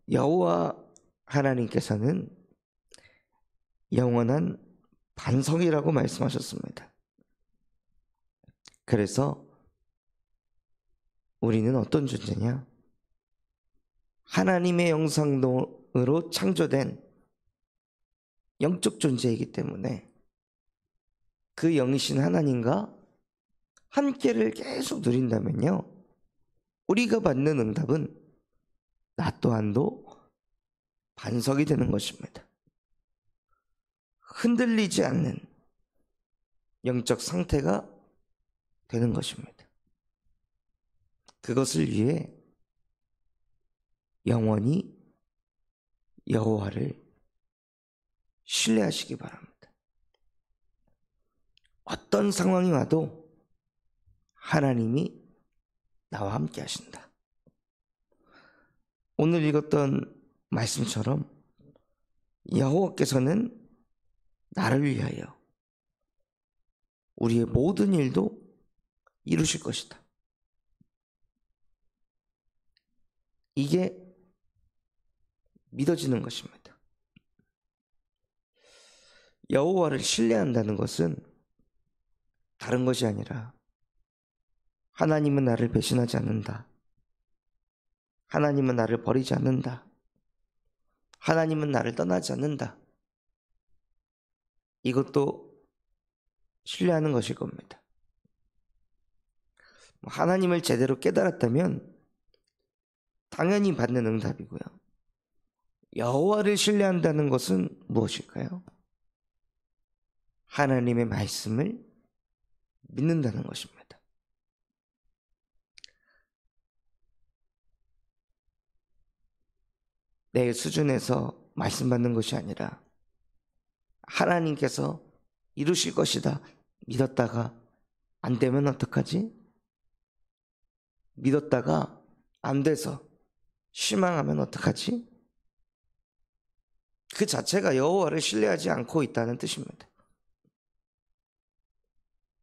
여호와 하나님께서는 영원한 반석이라고 말씀하셨습니다. 그래서 우리는 어떤 존재냐? 하나님의 형상으로 창조된 영적 존재이기 때문에 그 영이신 하나님과 함께를 계속 누린다면요, 우리가 받는 응답은 나 또한도 반석이 되는 것입니다. 흔들리지 않는 영적 상태가 되는 것입니다. 그것을 위해 영원히 여호와를 신뢰하시기 바랍니다. 어떤 상황이 와도 하나님이 나와 함께 하신다. 오늘 읽었던 말씀처럼 여호와께서는 나를 위하여 우리의 모든 일도 이루실 것이다. 이게 믿어지는 것입니다. 여호와를 신뢰한다는 것은 다른 것이 아니라 하나님은 나를 배신하지 않는다. 하나님은 나를 버리지 않는다. 하나님은 나를 떠나지 않는다. 이것도 신뢰하는 것일 겁니다. 하나님을 제대로 깨달았다면 당연히 받는 응답이고요. 여호와를 신뢰한다는 것은 무엇일까요? 하나님의 말씀을 믿는다는 것입니다. 내 수준에서 말씀 받는 것이 아니라 하나님께서 이루실 것이다 믿었다가 안 되면 어떡하지? 믿었다가 안 돼서 실망하면 어떡하지? 그 자체가 여호와를 신뢰하지 않고 있다는 뜻입니다.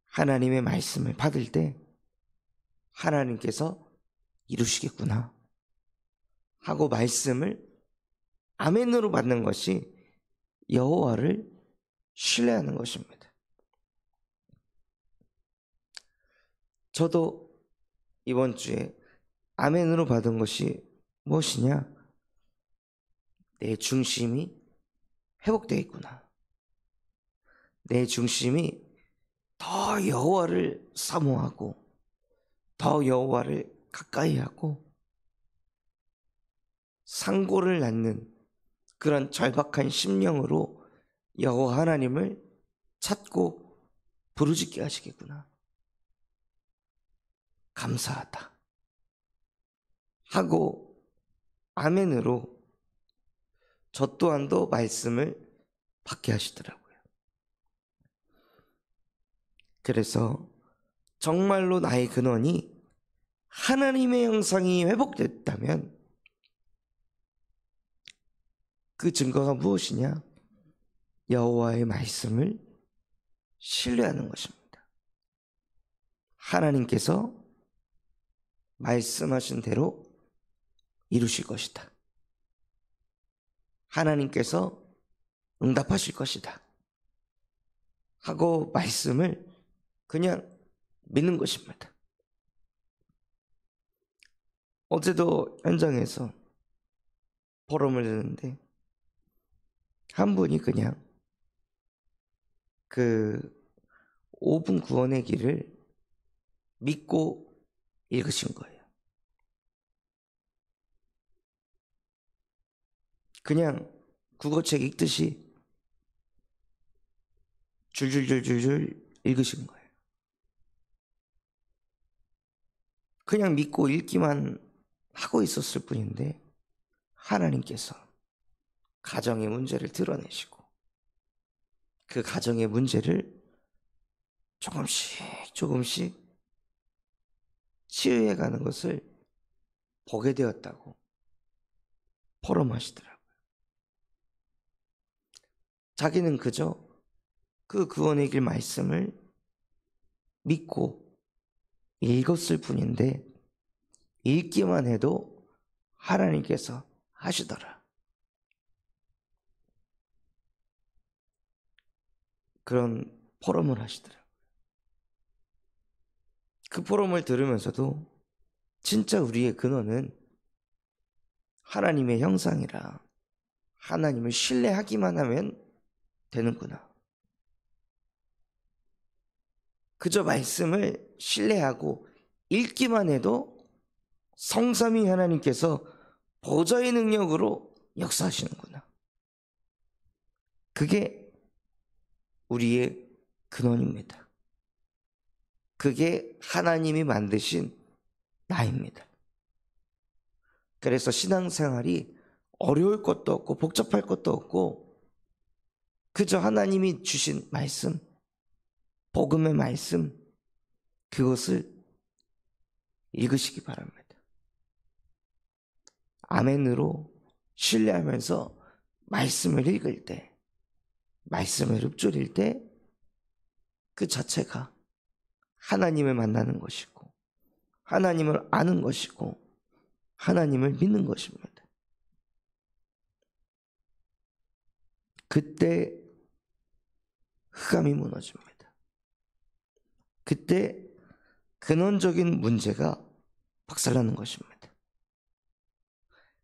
하나님의 말씀을 받을 때 하나님께서 이루시겠구나 하고 말씀을 아멘으로 받는 것이 여호와를 신뢰하는 것입니다. 저도 이번 주에 아멘으로 받은 것이 무엇이냐? 내 중심이 회복되어 있구나. 내 중심이 더 여호와를 사모하고 더 여호와를 가까이 하고 상고를 낳는 그런 절박한 심령으로 여호와 하나님을 찾고 부르짖게 하시겠구나. 감사하다 하고 아멘으로 저 또한도 말씀을 받게 하시더라고요. 그래서 정말로 나의 근원이 하나님의 형상이 회복됐다면 그 증거가 무엇이냐? 여호와의 말씀을 신뢰하는 것입니다. 하나님께서 말씀하신 대로 이루실 것이다. 하나님께서 응답하실 것이다 하고 말씀을 그냥 믿는 것입니다. 어제도 현장에서 포럼을 듣는데 한 분이 그냥 그 5분 구원의 길을 믿고 읽으신 거예요. 그냥 국어책 읽듯이 줄줄줄줄줄 읽으신 거예요. 그냥 믿고 읽기만 하고 있었을 뿐인데 하나님께서 가정의 문제를 드러내시고 그 가정의 문제를 조금씩 치유해가는 것을 보게 되었다고 포럼하시더라고요. 자기는 그저 그 구원의 길 말씀을 믿고 읽었을 뿐인데 읽기만 해도 하나님께서 하시더라. 그런 포럼을 하시더라. 그 포럼을 들으면서도 진짜 우리의 근원은 하나님의 형상이라 하나님을 신뢰하기만 하면 되는구나. 그저 말씀을 신뢰하고 읽기만 해도 성삼위 하나님께서 보좌의 능력으로 역사하시는구나. 그게 우리의 근원입니다. 그게 하나님이 만드신 나입니다. 그래서 신앙생활이 어려울 것도 없고 복잡할 것도 없고 그저 하나님이 주신 말씀, 복음의 말씀, 그것을 읽으시기 바랍니다. 아멘으로 신뢰하면서 말씀을 읽을 때, 말씀을 읊조릴 때 그 자체가 하나님을 만나는 것이고 하나님을 아는 것이고 하나님을 믿는 것입니다. 그때 흑암이 무너집니다. 그때 근원적인 문제가 박살나는 것입니다.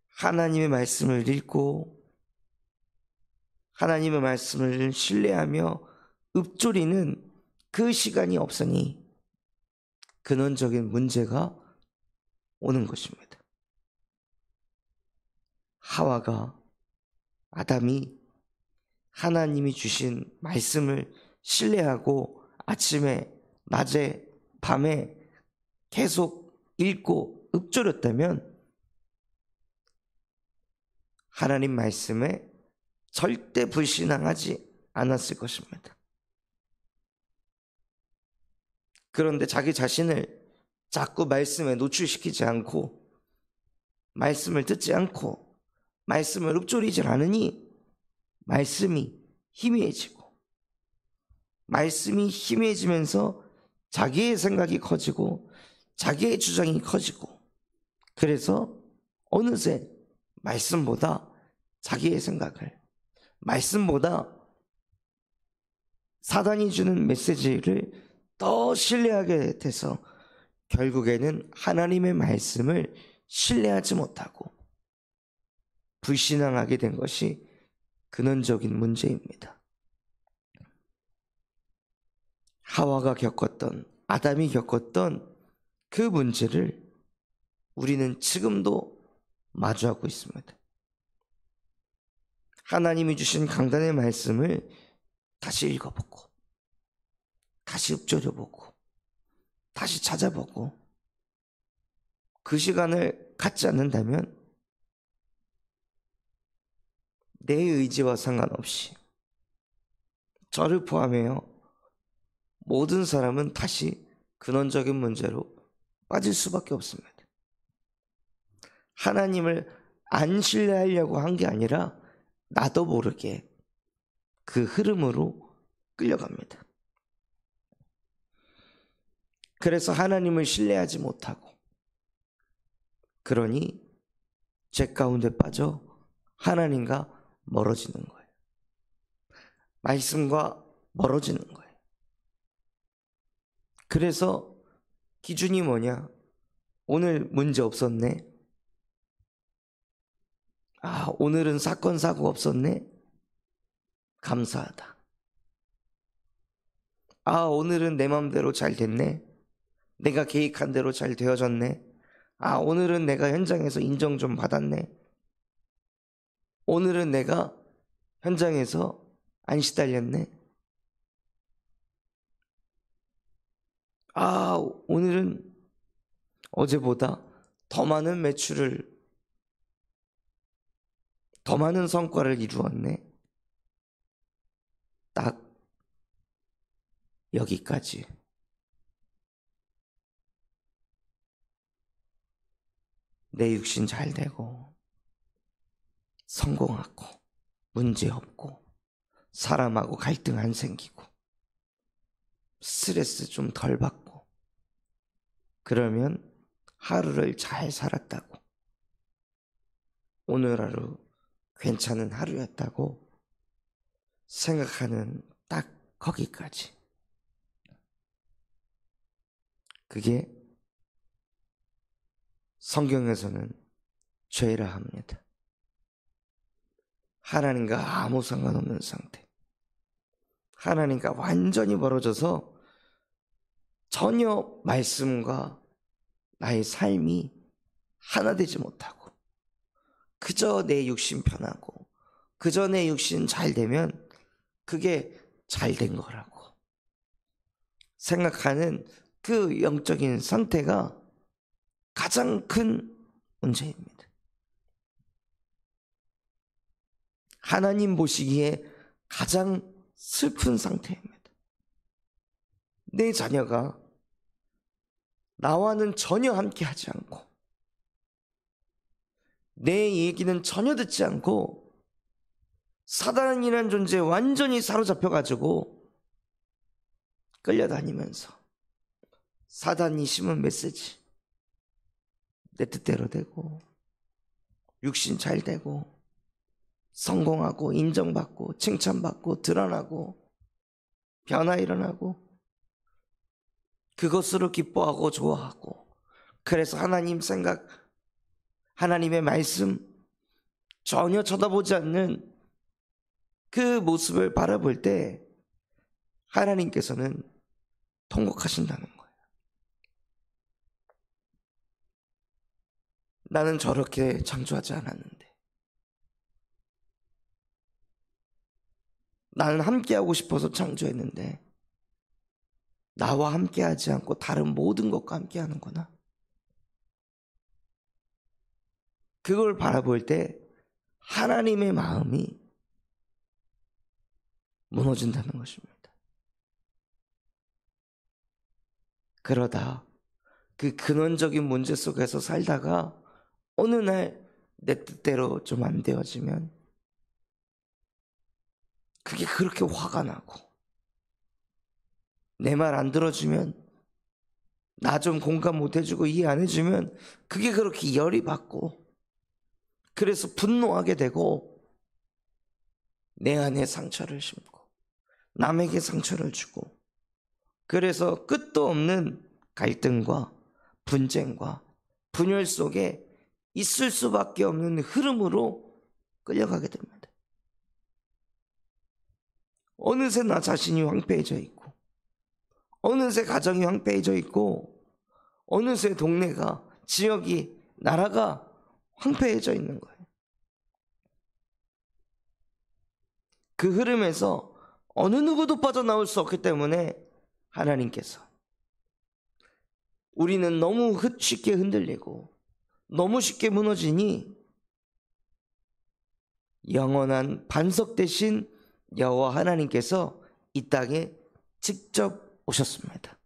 하나님의 말씀을 읽고 하나님의 말씀을 신뢰하며 읊조리는 그 시간이 없으니 근원적인 문제가 오는 것입니다. 하와가, 아담이 하나님이 주신 말씀을 신뢰하고 아침에, 낮에, 밤에 계속 읽고 읊조렸다면 하나님 말씀에 절대 불신앙하지 않았을 것입니다. 그런데 자기 자신을 자꾸 말씀에 노출시키지 않고 말씀을 듣지 않고 말씀을 읊조리지 않으니 말씀이 희미해지고 말씀이 희미해지면서 자기의 생각이 커지고 자기의 주장이 커지고 그래서 어느새 말씀보다 자기의 생각을 말씀보다 사단이 주는 메시지를 더 신뢰하게 돼서 결국에는 하나님의 말씀을 신뢰하지 못하고 불신앙하게 된 것이 근원적인 문제입니다. 하와가 겪었던, 아담이 겪었던 그 문제를 우리는 지금도 마주하고 있습니다. 하나님이 주신 강단의 말씀을 다시 읽어보고 다시 읊조려보고 다시 찾아보고 그 시간을 갖지 않는다면 내 의지와 상관없이 저를 포함해요 모든 사람은 다시 근원적인 문제로 빠질 수밖에 없습니다. 하나님을 안 신뢰하려고 한 게 아니라 나도 모르게 그 흐름으로 끌려갑니다. 그래서 하나님을 신뢰하지 못하고 그러니 죄 가운데 빠져 하나님과 멀어지는 거예요. 말씀과 멀어지는 거예요. 그래서 기준이 뭐냐? 오늘 문제 없었네. 오늘은 사건 사고 없었네. 감사하다. 오늘은 내 마음대로 잘 됐네. 내가 계획한 대로 잘 되어졌네. 오늘은 내가 현장에서 인정 좀 받았네. 오늘은 내가 현장에서 안 시달렸네. 오늘은 어제보다 더 많은 매출을, 더 많은 성과를 이루었네. 딱 여기까지. 내 육신 잘 되고 성공하고 문제 없고 사람하고 갈등 안 생기고 스트레스 좀 덜 받고 그러면 하루를 잘 살았다고 오늘 하루 괜찮은 하루였다고 생각하는 딱 거기까지. 그게 성경에서는 죄라 합니다. 하나님과 아무 상관없는 상태. 하나님과 완전히 멀어져서 전혀 말씀과 나의 삶이 하나 되지 못하고 그저 내 육신 편하고 그저 내 육신 잘 되면 그게 잘 된 거라고 생각하는 그 영적인 상태가 가장 큰 문제입니다. 하나님 보시기에 가장 슬픈 상태입니다. 내 자녀가 나와는 전혀 함께하지 않고 내 얘기는 전혀 듣지 않고 사단이라는 존재에 완전히 사로잡혀가지고 끌려다니면서 사단이 심은 메시지 내 뜻대로 되고 육신 잘 되고 성공하고 인정받고 칭찬받고 드러나고 변화 일어나고 그것으로 기뻐하고 좋아하고 그래서 하나님 생각 하나님의 말씀 전혀 쳐다보지 않는 그 모습을 바라볼 때 하나님께서는 통곡하신다는 거예요. 나는 저렇게 창조하지 않았는데 나는 함께하고 싶어서 창조했는데 나와 함께하지 않고 다른 모든 것과 함께하는구나. 그걸 바라볼 때 하나님의 마음이 무너진다는 것입니다. 그러다 그 근원적인 문제 속에서 살다가 어느 날 내 뜻대로 좀 안 되어지면 그게 그렇게 화가 나고 내 말 안 들어주면 나 좀 공감 못 해주고 이해 안 해주면 그게 그렇게 열이 받고 그래서 분노하게 되고 내 안에 상처를 심고 남에게 상처를 주고 그래서 끝도 없는 갈등과 분쟁과 분열 속에 있을 수밖에 없는 흐름으로 끌려가게 됩니다. 어느새 나 자신이 황폐해져 있고 어느새 가정이 황폐해져 있고 어느새 동네가 지역이 나라가 황폐해져 있는 거예요. 그 흐름에서 어느 누구도 빠져나올 수 없기 때문에 하나님께서 우리는 너무 쉽게 흔들리고 너무 쉽게 무너지니 영원한 반석 대신 여호와 하나님께서 이 땅에 직접 오셨습니다.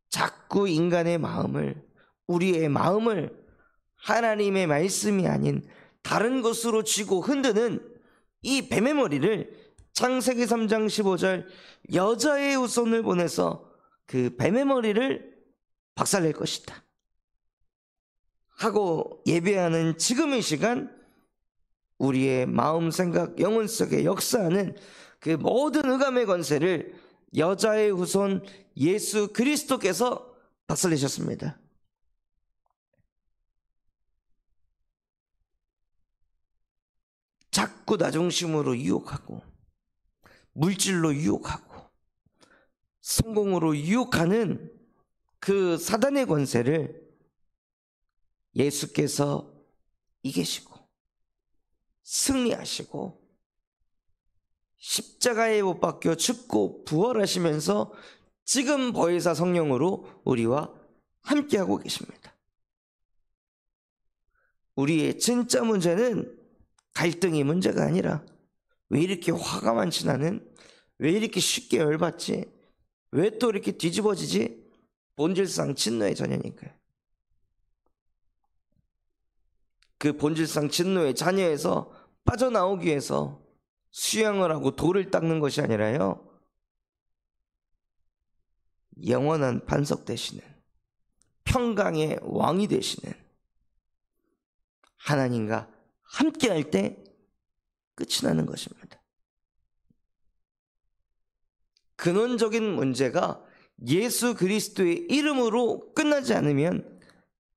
자꾸 인간의 마음을 우리의 마음을 하나님의 말씀이 아닌 다른 것으로 쥐고 흔드는 이 뱀의 머리를 창세기 3장 15절 여자의 후손을 보내서 그 뱀의 머리를 박살낼 것이다 하고 예배하는 지금 이 시간 우리의 마음, 생각, 영혼 속에 역사하는 그 모든 흑암의 권세를 여자의 후손 예수 그리스도께서 박살내셨습니다. 자꾸 나 중심으로 유혹하고 물질로 유혹하고 성공으로 유혹하는 그 사단의 권세를 예수께서 이기시고 승리하시고 십자가에 못 박혀 죽고 부활하시면서 지금 보혜사 성령으로 우리와 함께하고 계십니다. 우리의 진짜 문제는 갈등이 문제가 아니라 왜 이렇게 화가 많지 나는? 왜 이렇게 쉽게 열받지? 왜 또 이렇게 뒤집어지지? 본질상 진노의 자녀니까요. 그 본질상 진노의 자녀에서 빠져나오기 위해서 수양을 하고 돌을 닦는 것이 아니라요, 영원한 반석 되시는 평강의 왕이 되시는 하나님과 함께 할 때 끝이 나는 것입니다. 근원적인 문제가 예수 그리스도의 이름으로 끝나지 않으면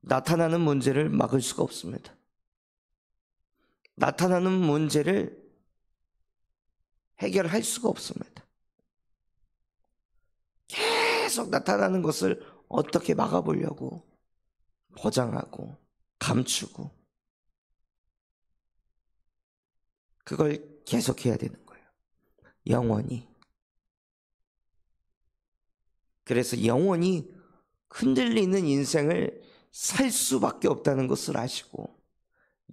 나타나는 문제를 막을 수가 없습니다. 나타나는 문제를 해결할 수가 없습니다. 계속 나타나는 것을 어떻게 막아보려고 포장하고 감추고 그걸 계속해야 되는 거예요. 영원히. 그래서 영원히 흔들리는 인생을 살 수밖에 없다는 것을 아시고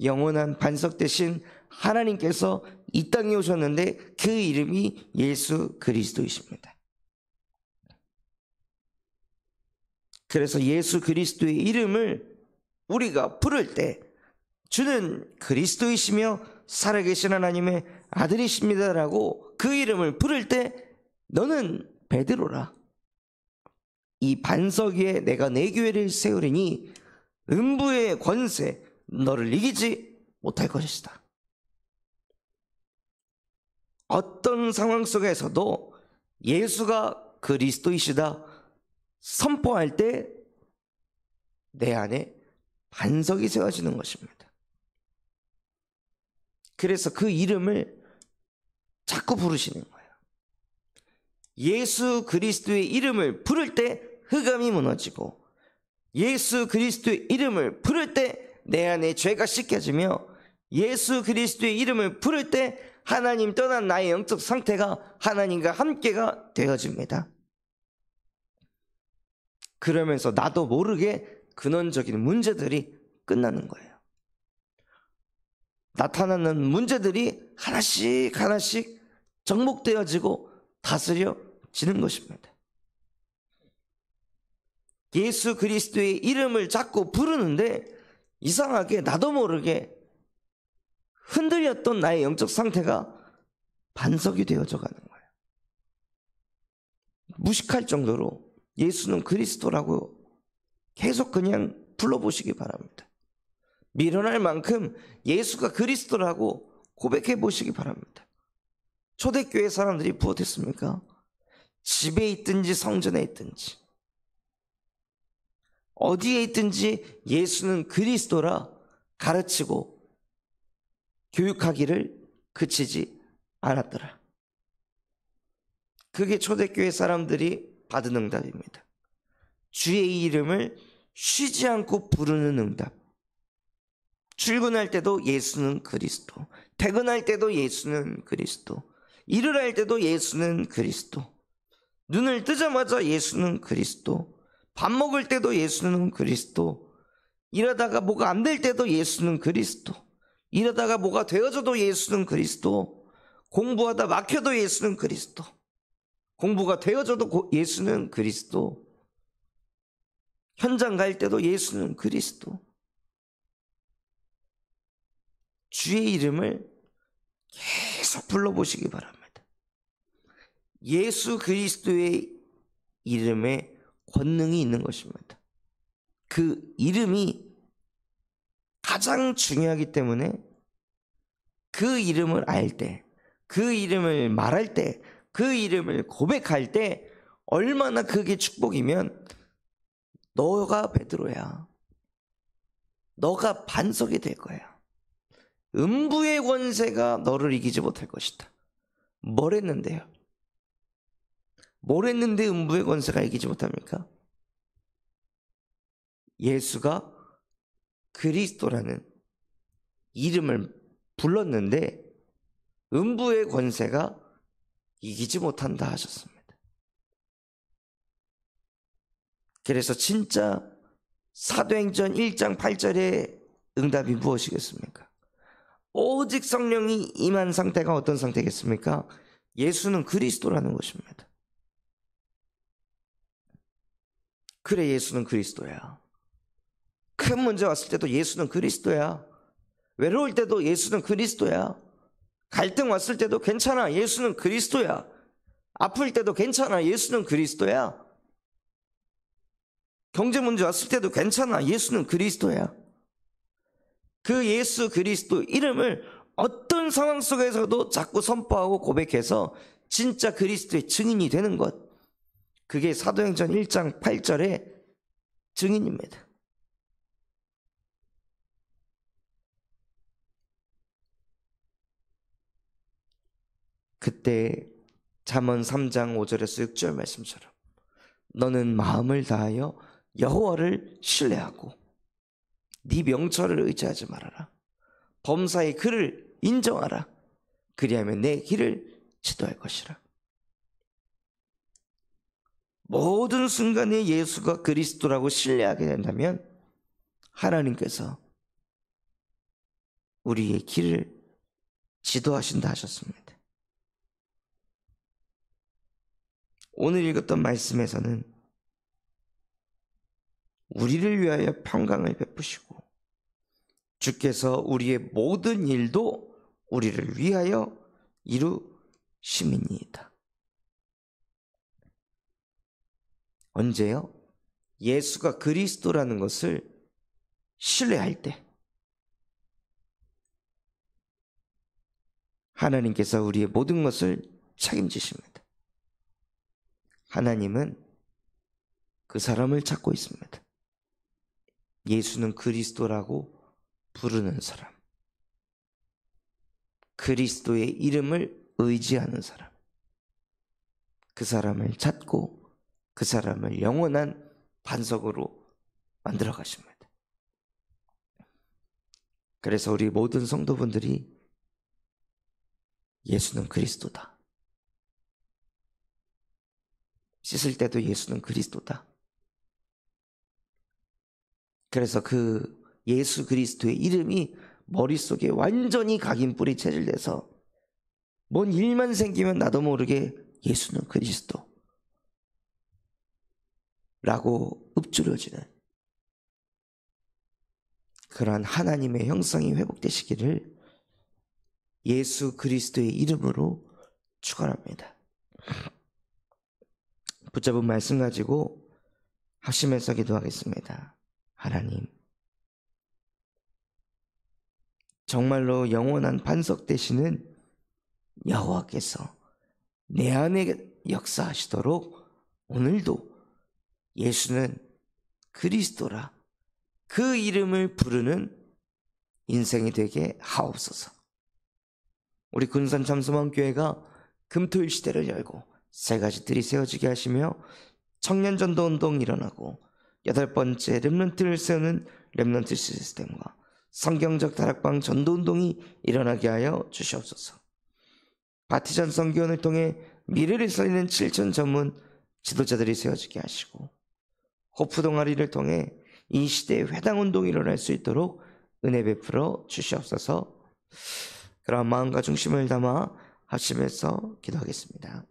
영원한 반석 대신 하나님께서 이 땅에 오셨는데 그 이름이 예수 그리스도이십니다. 그래서 예수 그리스도의 이름을 우리가 부를 때 주는 그리스도이시며 살아계신 하나님의 아들이십니다라고 그 이름을 부를 때 너는 베드로라. 이 반석 위에 내가 내 교회를 세우리니 음부의 권세 너를 이기지 못할 것이다. 어떤 상황 속에서도 예수가 그리스도이시다 선포할 때 내 안에 반석이 세워지는 것입니다. 그래서 그 이름을 자꾸 부르시는 거예요. 예수 그리스도의 이름을 부를 때 흑암이 무너지고 예수 그리스도의 이름을 부를 때 내 안에 죄가 씻겨지며 예수 그리스도의 이름을 부를 때 하나님 떠난 나의 영적 상태가 하나님과 함께가 되어집니다. 그러면서 나도 모르게 근원적인 문제들이 끝나는 거예요. 나타나는 문제들이 하나씩 하나씩 정복되어지고 다스려지는 것입니다. 예수 그리스도의 이름을 자꾸 부르는데 이상하게 나도 모르게 흔들렸던 나의 영적 상태가 반석이 되어져 가는 거예요. 무식할 정도로 예수는 그리스도라고 계속 그냥 불러보시기 바랍니다. 미련할 만큼 예수가 그리스도라고 고백해 보시기 바랍니다. 초대교회 사람들이 무엇했습니까? 집에 있든지 성전에 있든지 어디에 있든지 예수는 그리스도라 가르치고 교육하기를 그치지 않았더라. 그게 초대교회 사람들이 받은 응답입니다. 주의 이름을 쉬지 않고 부르는 응답. 출근할 때도 예수는 그리스도, 퇴근할 때도 예수는 그리스도, 일을 할 때도 예수는 그리스도, 눈을 뜨자마자 예수는 그리스도, 밥 먹을 때도 예수는 그리스도, 일하다가 뭐가 안 될 때도 예수는 그리스도, 일하다가 뭐가 되어져도 예수는 그리스도, 공부하다 막혀도 예수는 그리스도, 공부가 되어져도 예수는 그리스도, 현장 갈 때도 예수는 그리스도. 주의 이름을 계속 불러보시기 바랍니다. 예수 그리스도의 이름에 권능이 있는 것입니다. 그 이름이 가장 중요하기 때문에 그 이름을 알 때, 그 이름을 말할 때, 그 이름을 고백할 때 얼마나 그게 축복이면 너가 베드로야. 너가 반석이 될 거야. 음부의 권세가 너를 이기지 못할 것이다. 뭘 했는데요? 뭘 했는데 음부의 권세가 이기지 못합니까? 예수가 그리스도라는 이름을 불렀는데 음부의 권세가 이기지 못한다 하셨습니다. 그래서 진짜 사도행전 1장 8절의 응답이 무엇이겠습니까? 오직 성령이 임한 상태가 어떤 상태겠습니까? 예수는 그리스도라는 것입니다. 그래, 예수는 그리스도야. 큰 문제 왔을 때도 예수는 그리스도야. 외로울 때도 예수는 그리스도야. 갈등 왔을 때도 괜찮아, 예수는 그리스도야. 아플 때도 괜찮아, 예수는 그리스도야. 경제 문제 왔을 때도 괜찮아, 예수는 그리스도야. 그 예수 그리스도 이름을 어떤 상황 속에서도 자꾸 선포하고 고백해서 진짜 그리스도의 증인이 되는 것, 그게 사도행전 1장 8절의 증인입니다. 그때 잠언 3장 5절에서 6절 말씀처럼 너는 마음을 다하여 여호와를 신뢰하고 네 명철을 의지하지 말아라. 범사의 그를 인정하라. 그리하면 내 길을 지도할 것이라. 모든 순간에 예수가 그리스도라고 신뢰하게 된다면 하나님께서 우리의 길을 지도하신다 하셨습니다. 오늘 읽었던 말씀에서는 우리를 위하여 평강을 베푸시고 주께서 우리의 모든 일도 우리를 위하여 이루심이니이다. 언제요? 예수가 그리스도라는 것을 신뢰할 때 하나님께서 우리의 모든 것을 책임지십니다. 하나님은 그 사람을 찾고 있습니다. 예수는 그리스도라고 부르는 사람, 그리스도의 이름을 의지하는 사람, 그 사람을 찾고 그 사람을 영원한 반석으로 만들어 가십니다. 그래서 우리 모든 성도분들이 예수는 그리스도다, 씻을 때도 예수는 그리스도다, 그래서 그 예수 그리스도의 이름이 머릿속에 완전히 각인뿌리 체질돼서 뭔 일만 생기면 나도 모르게 예수는 그리스도 라고 읊조려지는 그러한 하나님의 형상이 회복되시기를 예수 그리스도의 이름으로 축원합니다. 붙잡은 말씀 가지고 합심해서 기도하겠습니다. 하나님, 정말로 영원한 반석 되시는 여호와께서 내 안에 역사하시도록 오늘도 예수는 그리스도라 그 이름을 부르는 인생이 되게 하옵소서. 우리 군산 잠수망교회가 금토일 시대를 열고 세 가지 뜰이 세워지게 하시며 청년전도 운동이 일어나고 8번째 렘넌트를 세우는 렘넌트 시스템과 성경적 다락방 전도운동이 일어나게 하여 주시옵소서. 바티전 선교원을 통해 미래를 살리는 7천 전문 지도자들이 세워지게 하시고 호프 동아리를 통해 이 시대의 회당운동이 일어날 수 있도록 은혜 베풀어 주시옵소서. 그런 마음과 중심을 담아 합심해서 기도하겠습니다.